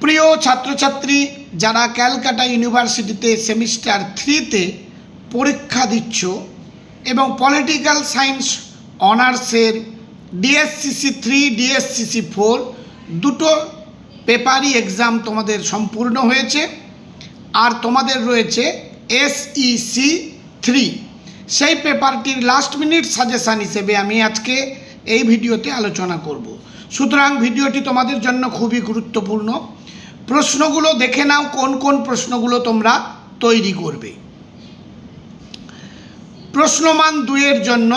প্রিয় ছাত্রছাত্রী যারা ক্যালকাটা ইউনিভার্সিটিতে সেমিস্টার 3তে পরীক্ষা দিচ্ছ এবং পলিটিক্যাল সায়েন্স অনার্সের ডিএসসিসি 3 ডিএসসিসি 4 দুটো পেপারই এক্সাম তোমাদের সম্পূর্ণ হয়েছে আর তোমাদের রয়েছে এসইসি 3 সেই পেপারটির লাস্ট মিনিট সাজেশান হিসেবে আমি আজকে এই ভিডিওতে আলোচনা করব। সুতরাং ভিডিওটি তোমাদের জন্য খুবই গুরুত্বপূর্ণ। প্রশ্নগুলো দেখে নাও কোন কোন প্রশ্নগুলো তোমরা তৈরি করবে। প্রশ্নমান 2 এর জন্য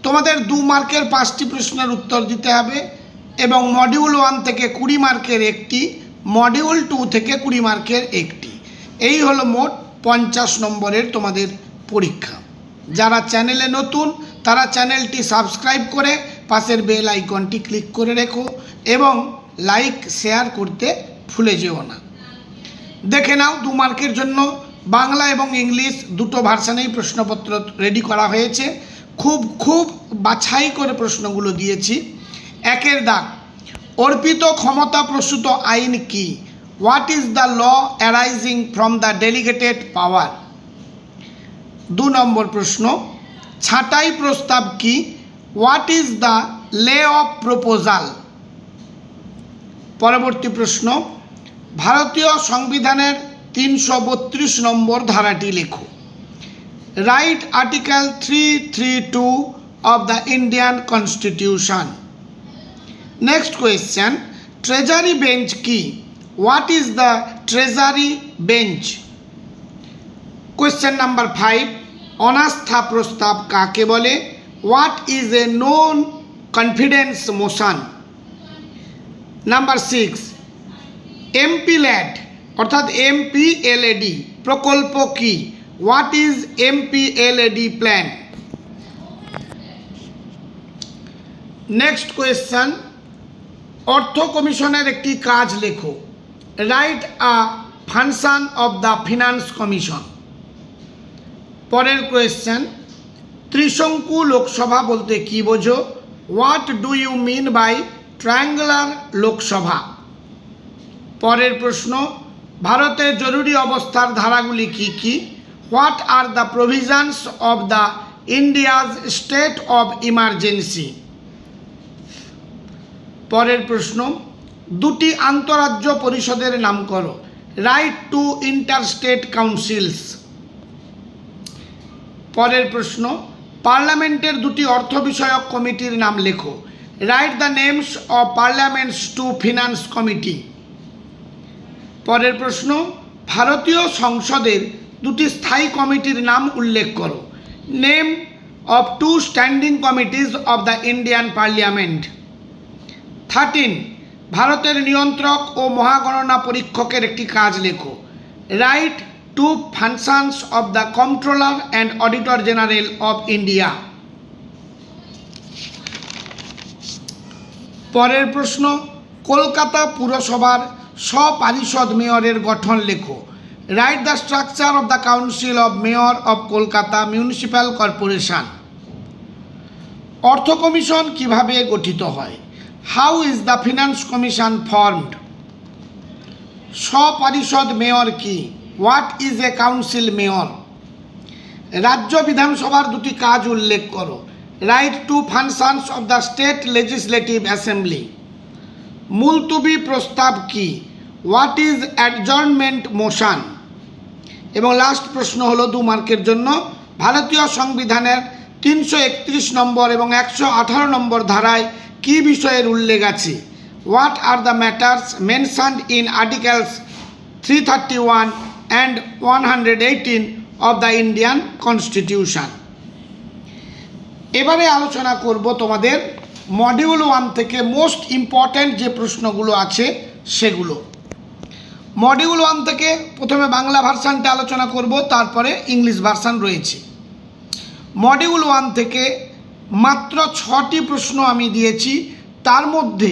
তোমাদের 2 মার্কের 5টি প্রশ্নের উত্তর দিতে হবে এবং মডিউল 1 থেকে 20 মার্কের একটি, মডিউল 2 থেকে 20 মার্কের একটি। এই হলো মোট 50 নম্বরের তোমাদের পরীক্ষা। যারা চ্যানেলে নতুন তারা চ্যানেলটি সাবস্ক্রাইব করে পাশের বেল আইকনটি ক্লিক করে রেখো এবং লাইক শেয়ার করতে ভুলে যেও না। দেখে নাও 2 মার্কের জন্য বাংলা এবং ইংলিশ দুটো ভার্সানেই প্রশ্নপত্র রেডি করা হয়েছে। খুব বাছাই করে প্রশ্নগুলো দিয়েছি। 1 দাগ, অর্পিত ক্ষমতা প্রসূত আইন কি? What is the law arising from the delegated power? 2 number প্রশ্ন, ছাঁটাই প্রস্তাব কি? What is the lay off proposal? পরবর্তী প্রশ্ন, ভারতীয় সংবিধানের 332 নম্বর ধারাটি লেখো। Write article 332 of the Indian Constitution. Next question, treasury bench কি? What is the treasury bench? Question number 5, অনাস্থা প্রস্তাব কাকে বলে? What is a non confidence motion? Number 6, MPLAD অর্থাৎ MPLAD প্রকল্প কি? What is MPLAD plan? Next question, অর্থ কমিশনের একটি কাজ লেখো। Write a function of the finance commission. পরের কোয়েশ্চন, ত্রিশঙ্কু লোকসভা বলতে কি বোঝো? What do you mean by triangular Lok Sabha? পরের প্রশ্ন, ভারতের জরুরি অবস্থার ধারাগুলি কি কি? What are the provisions of the India's state of emergency? পরের প্রশ্ন, 2টি আন্তঃরাজ্য পরিষদের নাম করো। Write two interstate councils. পরের প্রশ্ন, পার্লামেন্টের 2টি অর্থ বিষয়ক কমিটির নাম লেখো। Write the names of parliaments two finance committee. পরের প্রশ্ন, ভারতীয় সংসদের 2টি স্থায়ী কমিটির নাম উল্লেখ করো। Name of 2 standing committees of the Indian parliament. 13, ভারতের নিয়ন্ত্রক ও মহাগণনা পরীক্ষকের একটি কাজ লেখো। Write two functions of the controller and auditor general of India. পরের প্রশ্ন, কলকাতা পুরসভার স্বপারিষদ মেয়রের গঠন লেখো। Write the structure of the council of mayor of Kolkata municipal corporation. অর্থ কমিশন কিভাবে গঠিত হয়? How is the finance commission formed? স্বপারিষদ মেয়র কি? What is A council mayor? রাজ্য বিধানসভার 2টি কাজ উল্লেখ করো। Write two functions of the state legislative assembly. মুলতুবি প্রস্তাব কি? What is adjournment motion? এবং লাস্ট প্রশ্ন হলো 2 মার্কের জন্য, ভারতীয় সংবিধানের 331 নম্বর এবং 118 নম্বর ধারায় কি বিষয়ের উল্লেখ আছে? What are the matters mentioned in articles 331 and 118 of the Indian constitution? এবারে আলোচনা করব তোমাদের মডিউল 1 থেকে মোস্ট ইম্পর্ট্যান্ট যে প্রশ্নগুলো আছে সেগুলো। মডিউল 1 থেকে প্রথমে বাংলা ভার্সানটা আলোচনা করব, তারপরে ইংলিশ ভার্সান রয়েছে। মডিউল 1 থেকে মাত্র 6টি প্রশ্ন আমি দিয়েছি, তার মধ্যে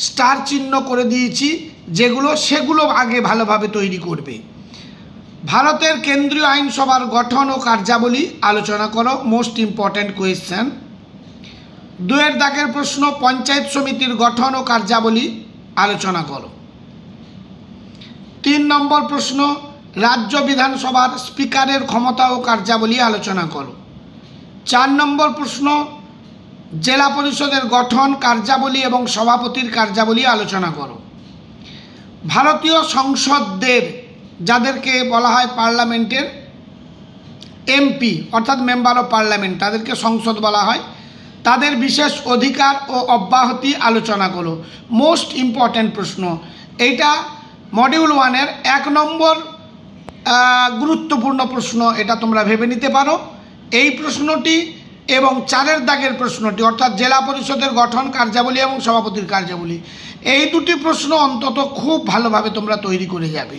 স্টার চিহ্ন করে দিয়েছি সেগুলো আগে ভালোভাবে তৈরি করবে। ভারতের কেন্দ্রীয় আইনসভার গঠন ও কার্যাবলী আলোচনা করো, মোস্ট ইম্পর্ট্যান্ট কোয়েশ্চেন। 2 দাগের প্রশ্ন, পঞ্চায়েত সমিতির গঠন ও কার্যাবলী আলোচনা করো। 3 নম্বর প্রশ্ন, রাজ্য বিধানসভার স্পিকারের ক্ষমতা ও কার্যাবলী আলোচনা করো। 4 নম্বর প্রশ্ন, জেলা পরিষদের গঠন, কার্যাবলী এবং সভাপতির কার্যাবলী আলোচনা করো। ভারতীয় সংসদদের, যাদেরকে বলা হয় পার্লামেন্টের এমপি অর্থাৎ মেম্বার অফ পার্লামেন্ট, তাদেরকে সংসদ বলা হয়, তাদের বিশেষ অধিকার ও অব্যাহতি আলোচনা করো। মোস্ট ইম্পর্ট্যান্ট প্রশ্ন এইটা, মডিউল 1-এর 1 নম্বর গুরুত্বপূর্ণ প্রশ্ন, এটা তোমরা ভেবে নিতে পারো। এই প্রশ্নটি এবং 4-এর দাগের প্রশ্নটি, অর্থাৎ জেলা পরিষদের গঠন, কার্যাবলী এবং সভাপতির কার্যাবলী, এই দুটি প্রশ্ন অন্তত খুব ভালোভাবে তোমরা তৈরি করে যাবে।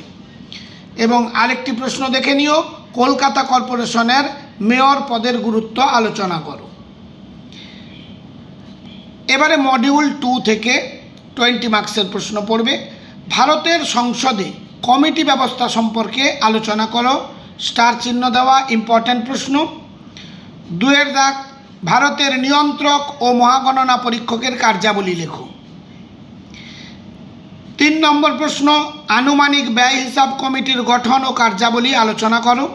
এবং আরেকটি প্রশ্ন দেখে নিও, কলকাতা কর্পোরেশনের মেয়র পদের গুরুত্ব আলোচনা করো। এবারে মডিউল 2 থেকে 20 মার্কসের প্রশ্ন পড়বে। ভারতের সংসদে কমিটি ব্যবস্থা সম্পর্কে আলোচনা করো। স্টার চিহ্ন দেওয়া ইম্পর্ট্যান্ট প্রশ্ন। 2-এর দাগ, ভারতের নিয়ন্ত্রক ও মহাগণনা পরীক্ষকের কার্যাবলী লেখো। 3 নম্বর প্রশ্ন, আনুমানিক ব্যয় হিসাব কমিটির গঠন ও কার্যাবলী আলোচনা করো।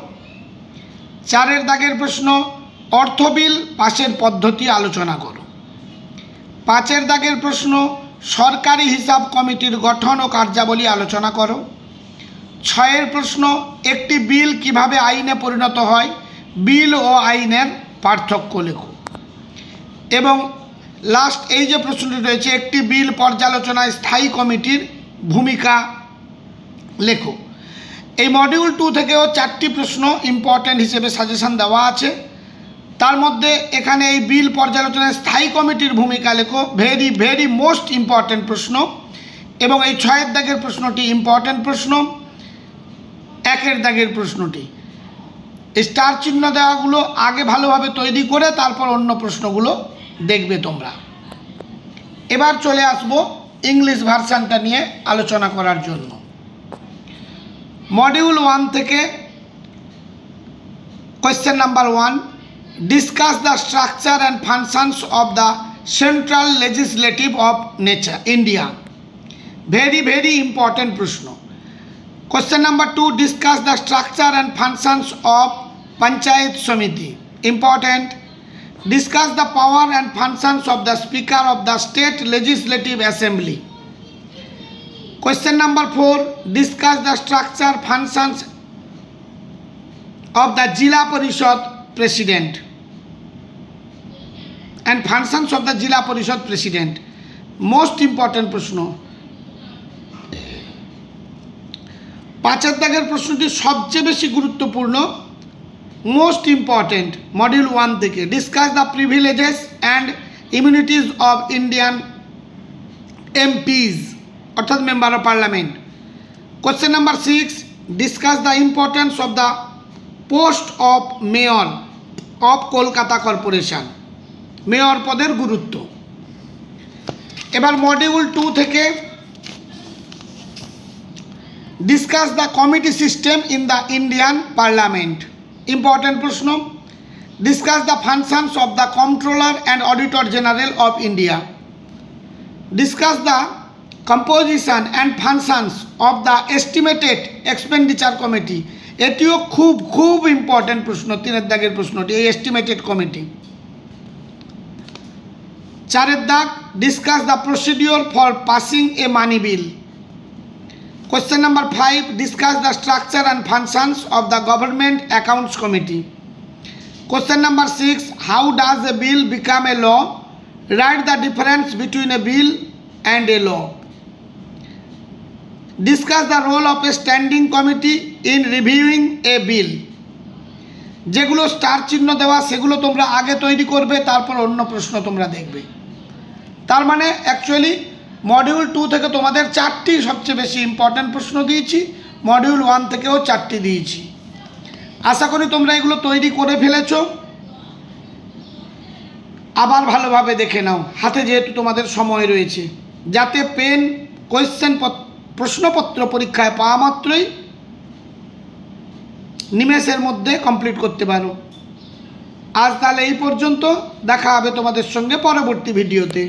4-এর দাগের প্রশ্ন, অর্থ বিল পাশের পদ্ধতি আলোচনা করো। 5-এর দাগের প্রশ্ন, সরকারি হিসাব কমিটির গঠন ও কার্যাবলী আলোচনা করো। 6-এর প্রশ্ন, একটি বিল কিভাবে আইনে পরিণত হয়, বিল ও আইনের পার্থক্য লেখো। এবং লাস্ট এই যে প্রশ্নটি রয়েছে, একটি বিল পর্যালোচনায় স্থায়ী কমিটির ভূমিকা লেখো। এই মডিউল 2 থেকেও 4টি প্রশ্ন ইম্পর্ট্যান্ট হিসেবে সাজেশন দেওয়া আছে। তার মধ্যে এখানে এই বিল পর্যালোচনায় স্থায়ী কমিটির ভূমিকা লেখো, ভেরি ভেরি মোস্ট ইম্পর্ট্যান্ট প্রশ্ন। এবং এই 6-এর দাগের প্রশ্নটি ইম্পর্ট্যান্ট প্রশ্ন। 1-এর দাগের প্রশ্নটি, স্টার চিহ্ন দেওয়াগুলো আগে ভালোভাবে তৈরি করে তারপর অন্য প্রশ্নগুলো দেখবে তোমরা। এবার চলে আসব ইংলিশ ভার্সানটা নিয়ে আলোচনা করার জন্য। মডিউল 1 থেকে question number 1, discuss the structure and functions of the central legislative of nature India. Very very important প্রশ্ন। Question number 2, discuss the structure and functions of panchayat samiti. Important. Discuss the power and functions of the speaker of the state legislative assembly. Question number 4, discuss the structure functions of the Jila Parishad President and functions of the Jila Parishad President. Most important প্রশ্ন। 5-এর দাগের প্রশ্নটি সবচেয়ে বেশি গুরুত্বপূর্ণ, most important, module 1 থেকে। Discuss the privileges and immunities of Indian MPs অর্থাৎ member of parliament. Question number 6, discuss the importance of the post of mayor of Kolkata corporation, mayor পদের গুরুত্ব। এবার মডিউল 2 থেকে discuss the committee system in the Indian parliament. Important প্রশ্ন। Discuss the functions of the controller and auditor general of India. Discuss the composition and functions of the estimated expenditure committee. এটিও খুব খুব important প্রশ্ন, 3-এর দাগের প্রশ্নটি, এই estimated committee. 4-এর দাগ, discuss the procedure for passing a money bill. Question number 5, discuss the structure and functions of the government accounts committee. Question number 6, how does a bill become a law, write the difference between a bill and a law. Discuss the role of a standing committee in reviewing a bill. যেগুলো star চিহ্ন দেওয়া সেগুলো তোমরা আগে তৈরি করবে, তারপর অন্য প্রশ্ন তোমরা দেখবে। তার মানে অ্যাকচুয়ালি মডিউল 2 থেকে তোমাদের 4টি সবচেয়ে বেশি ইম্পর্ট্যান্ট প্রশ্ন দিয়েছি, মডিউল 1 থেকেও 4টি দিয়েছি। আশা করি তোমরা এগুলো তৈরি করে ফেলেছ। আবার ভালোভাবে দেখে নাও, হাতে যেহেতু তোমাদের সময় রয়েছে, যাতে পেন প্রশ্নপত্র পরীক্ষায় পাওয়া মাত্রই নিমেষের মধ্যে কমপ্লিট করতে পারো। আজ তাহলে এই পর্যন্ত, দেখা হবে তোমাদের সঙ্গে পরবর্তী ভিডিওতে।